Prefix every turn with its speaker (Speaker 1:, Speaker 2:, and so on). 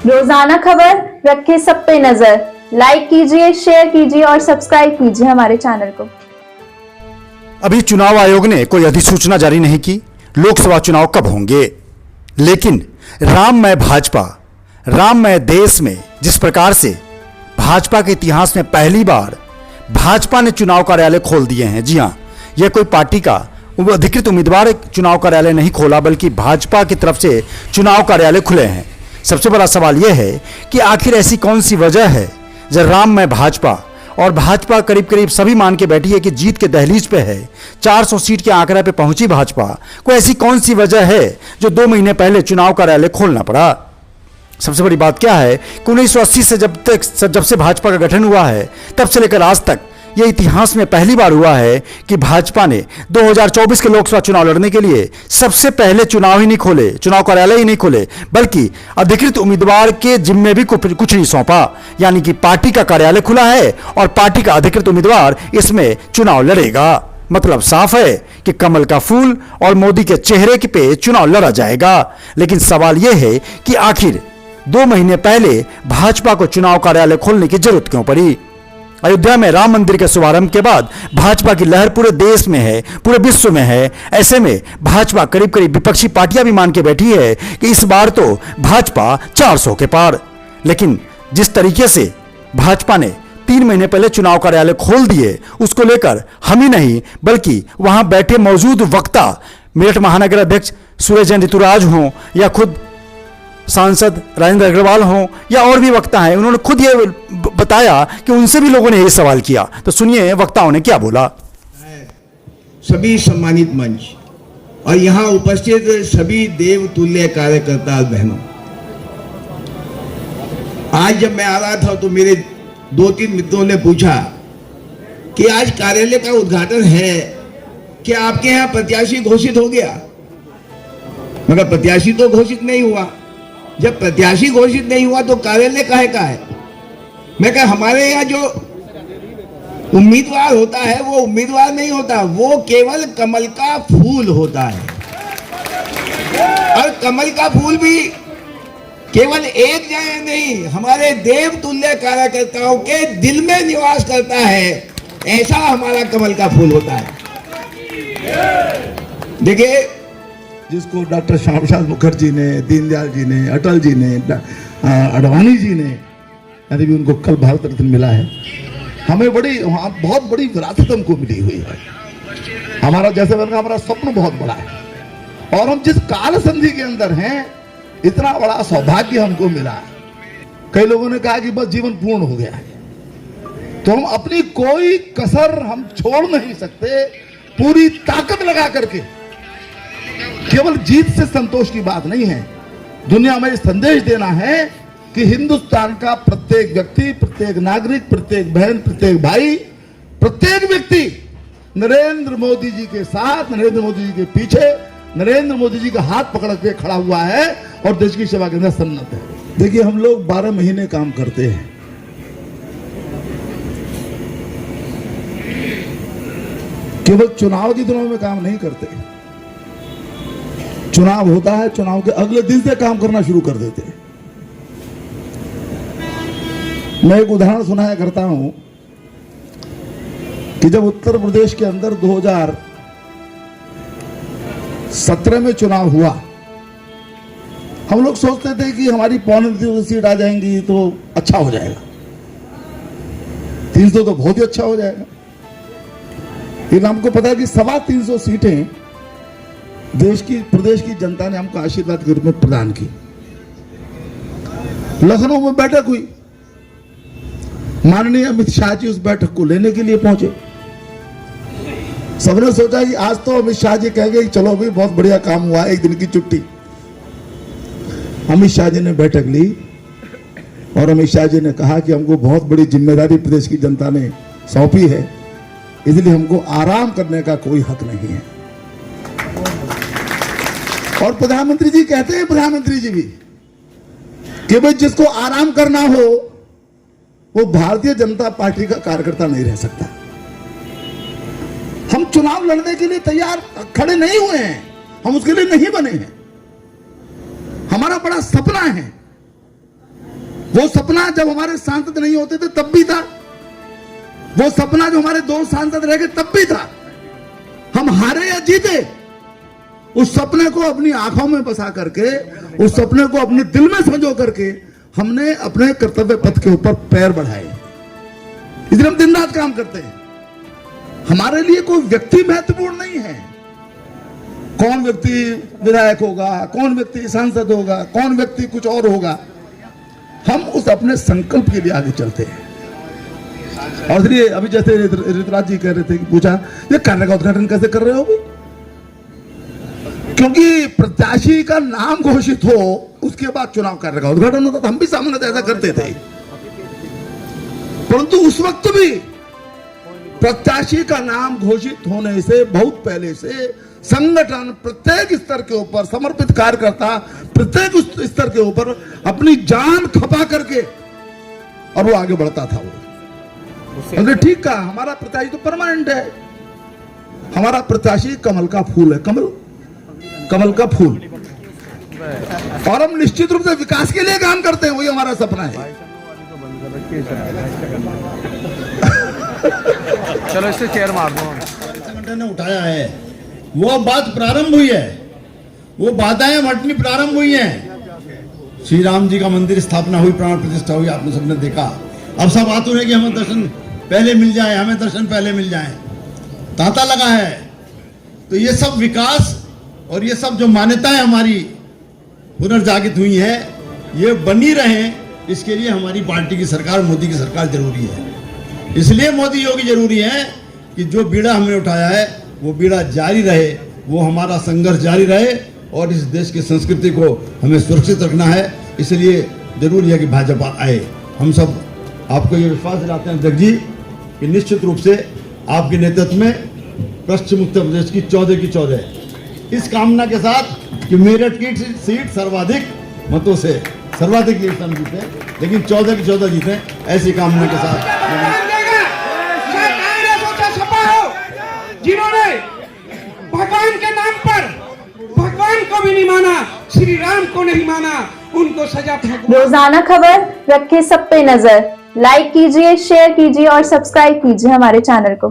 Speaker 1: रोजाना खबर रखे सब पे नजर। लाइक कीजिए, शेयर कीजिए और सब्सक्राइब कीजिए हमारे चैनल को।
Speaker 2: अभी चुनाव आयोग ने कोई अधिसूचना जारी नहीं की लोकसभा चुनाव कब होंगे, लेकिन राममय भाजपा, राममय देश में जिस प्रकार से भाजपा के इतिहास में पहली बार भाजपा ने चुनाव कार्यालय खोल दिए हैं। जी हां, यह कोई पार्टी का अधिकृत उम्मीदवार चुनाव कार्यालय नहीं खोला, बल्कि भाजपा की तरफ से चुनाव कार्यालय खुले हैं। सबसे बड़ा सवाल यह है कि आखिर ऐसी कौन सी वजह है जब राममय भाजपा, और भाजपा करीब करीब सभी मान के बैठी है कि जीत के दहलीज पे है, 400 सीट के आंकड़े पे पहुंची भाजपा को, ऐसी कौन सी वजह है जो 2 महीने पहले चुनाव कार्यालय खोलना पड़ा। सबसे बड़ी बात क्या है कि 1980 से जब से भाजपा का गठन हुआ है, तब से लेकर आज तक यह इतिहास में पहली बार हुआ है कि भाजपा ने 2024 के लोकसभा चुनाव लड़ने के लिए सबसे पहले चुनाव ही नहीं खोले, चुनाव कार्यालय ही नहीं खोले, बल्कि अधिकृत उम्मीदवार के जिम्मे भी कुछ नहीं सौंपा। यानी कि पार्टी का कार्यालय खुला है और पार्टी का अधिकृत उम्मीदवार इसमें चुनाव लड़ेगा। मतलब साफ है कि कमल का फूल और मोदी के चेहरे पे चुनाव लड़ा जाएगा। लेकिन सवाल यह है कि आखिर 2 महीने पहले भाजपा को चुनाव कार्यालय खोलने की जरूरत क्यों पड़ी। अयोध्या में राम मंदिर के शुभारंभ के बाद भाजपा की लहर पूरे देश में है, पूरे विश्व में है। ऐसे में भाजपा करीब करीब विपक्षी पार्टियां भी मान के बैठी है कि इस बार तो भाजपा 400 के पार। लेकिन जिस तरीके से भाजपा ने 3 महीने पहले चुनाव कार्यालय खोल दिए, उसको लेकर हम ही नहीं बल्कि वहां बैठे मौजूद वक्ता, मेरठ महानगर अध्यक्ष सूरज जैन ऋतुराज हों या खुद सांसद राजेंद्र अग्रवाल हों या और भी वक्ता हैं, उन्होंने खुद ये बताया कि उनसे भी लोगों ने ये सवाल किया। तो सुनिए वक्ताओं ने क्या बोला।
Speaker 3: सभी सम्मानित मंच और यहाँ उपस्थित सभी देव तुल्य कार्यकर्ता बहनों, आज जब मैं आ रहा था तो मेरे 2-3 मित्रों ने पूछा कि आज कार्यालय का उद्घाटन है, क्या आपके यहाँ प्रत्याशी घोषित हो गया? मगर प्रत्याशी तो घोषित नहीं हुआ। जब प्रत्याशी घोषित नहीं हुआ तो कार्यालय काहे का है? मैं कहा हमारे यहाँ जो उम्मीदवार होता है वो उम्मीदवार नहीं होता, वो केवल कमल का फूल होता है। और कमल का फूल भी केवल एक जगह नहीं, हमारे देव तुल्य कार्यकर्ताओं के दिल में निवास करता है। ऐसा हमारा कमल का फूल होता है। देखिए, जिसको डॉक्टर श्यामा प्रसाद मुखर्जी ने, दीनदयाल जी ने, अटल जी ने, अडवाणी जी ने, यदि भी उनको कल भारत रत्न मिला है, हमें बहुत बड़ी विरासत हमको मिली हुई है। हमारा जैसे हमारा स्वप्न बहुत बड़ा है और हम जिस काल संधि के अंदर हैं, इतना बड़ा सौभाग्य हमको मिला है। कई लोगों ने कहा कि बस जीवन पूर्ण हो गया है, तो हम अपनी कोई कसर हम छोड़ नहीं सकते। पूरी ताकत लगा करके, केवल जीत से संतोष की बात नहीं है, दुनिया में संदेश देना है कि हिंदुस्तान का प्रत्येक व्यक्ति, प्रत्येक नागरिक, प्रत्येक बहन, प्रत्येक भाई, प्रत्येक व्यक्ति नरेंद्र मोदी जी के साथ, नरेंद्र मोदी जी के पीछे, नरेंद्र मोदी जी का हाथ पकड़ के खड़ा हुआ है और देश की सेवा के अंदर सन्नत है। देखिए, हम लोग 12 महीने काम करते हैं। केवल चुनाव के दिनों में काम नहीं करते। चुनाव होता है, चुनाव के अगले दिन से काम करना शुरू कर देते हैं। मैं एक उदाहरण सुनाया करता हूं कि जब उत्तर प्रदेश के अंदर 2017 में चुनाव हुआ, हम लोग सोचते थे कि हमारी 350 सीट आ जाएंगी तो अच्छा हो जाएगा, 300 तो बहुत ही अच्छा हो जाएगा। लेकिन हमको पता है कि 325 सीटें प्रदेश की जनता ने हमको आशीर्वाद के रूप में प्रदान की। लखनऊ में बैठक हुई, माननीय अमित शाह जी उस बैठक को लेने के लिए पहुंचे। सबने सोचा कि आज तो अमित शाह जी कहेंगे कि चलो भाई बहुत बढ़िया काम हुआ, एक दिन की छुट्टी। अमित शाह जी ने बैठक ली और अमित शाह जी ने कहा कि हमको बहुत बड़ी जिम्मेदारी प्रदेश की जनता ने सौंपी है, इसलिए हमको आराम करने का कोई हक नहीं है। और प्रधानमंत्री जी कहते हैं, प्रधानमंत्री जी भी, कि भाई जिसको आराम करना हो वो भारतीय जनता पार्टी का कार्यकर्ता नहीं रह सकता। हम चुनाव लड़ने के लिए तैयार खड़े नहीं हुए हैं, हम उसके लिए नहीं बने हैं। हमारा बड़ा सपना है वो सपना जब हमारे सांसद नहीं होते थे तब भी था, वो सपना जो हमारे 2 सांसद रह गए तब भी था। हम हारे या जीते, उस सपने को अपनी आंखों में बसा करके, उस सपने को अपने दिल में संजो करके हमने अपने कर्तव्य पथ के ऊपर पैर बढ़ाए। इसलिए हम दिन रात काम करते हैं। हमारे लिए कोई व्यक्ति महत्वपूर्ण नहीं है, कौन व्यक्ति विधायक होगा, कौन व्यक्ति सांसद होगा, कौन व्यक्ति कुछ और होगा। हम उस अपने संकल्प के लिए आगे चलते हैं। और इसलिए अभी जैसे ऋतुराज जी कह रहे थे कि पूछा ये कार्य का उद्घाटन कैसे कर रहे हो? भी क्योंकि प्रत्याशी का नाम घोषित हो उसके बाद चुनाव कार्य का उद्घाटन होता था। हम भी सामान्य ऐसा करते थे, परंतु उस वक्त भी प्रत्याशी का नाम घोषित होने से बहुत पहले से संगठन प्रत्येक स्तर के ऊपर समर्पित कार्यकर्ता प्रत्येक स्तर के ऊपर अपनी जान खपा करके और वो आगे बढ़ता था। वो ठीक कहा, हमारा प्रत्याशी तो परमानेंट है। हमारा प्रत्याशी कमल का फूल है, कमल का फूल। और हम निश्चित रूप से विकास के लिए काम करते हैं, वही हमारा सपना है।
Speaker 4: चलो इससे चेयर मार दो।
Speaker 5: संगठन ने उठाया है, वो बात प्रारंभ हुई है, वो बाधाएं हटनी प्रारंभ हुई हैं। श्री राम जी का मंदिर स्थापना हुई, प्राण प्रतिष्ठा हुई, आपने सबने देखा। अब सब आतुर है कि हमें दर्शन पहले मिल जाए, हमें दर्शन पहले मिल जाए, तांता लगा है। तो ये सब विकास और ये सब जो मान्यताएं हमारी पुनर्जागृत हुई है, ये बनी रहे, इसके लिए हमारी पार्टी की सरकार, मोदी की सरकार जरूरी है। इसलिए मोदी योगी जरूरी है कि जो बीड़ा हमने उठाया है वो बीड़ा जारी रहे, वो हमारा संघर्ष जारी रहे और इस देश की संस्कृति को हमें सुरक्षित रखना है। इसलिए जरूरी है कि भाजपा आए। हम सब आपको ये विश्वास दिलाते हैं अध्यक्ष जी कि निश्चित रूप से आपके नेतृत्व में पश्चिम उत्तर प्रदेश की 14 की 14 इस कामना के साथ कि मेरठ की सीट सर्वाधिक मतों से सर्वाधिक लीड हम जीते, लेकिन 14 की 14 जीते, ऐसी कामना के साथ।
Speaker 6: जिन्होंने भगवान के नाम पर भगवान को भी नहीं माना, श्री राम को नहीं माना, उनको सजा था।
Speaker 1: रोजाना खबर रखे सब पे नजर। लाइक कीजिए, शेयर कीजिए और सब्सक्राइब कीजिए हमारे चैनल को।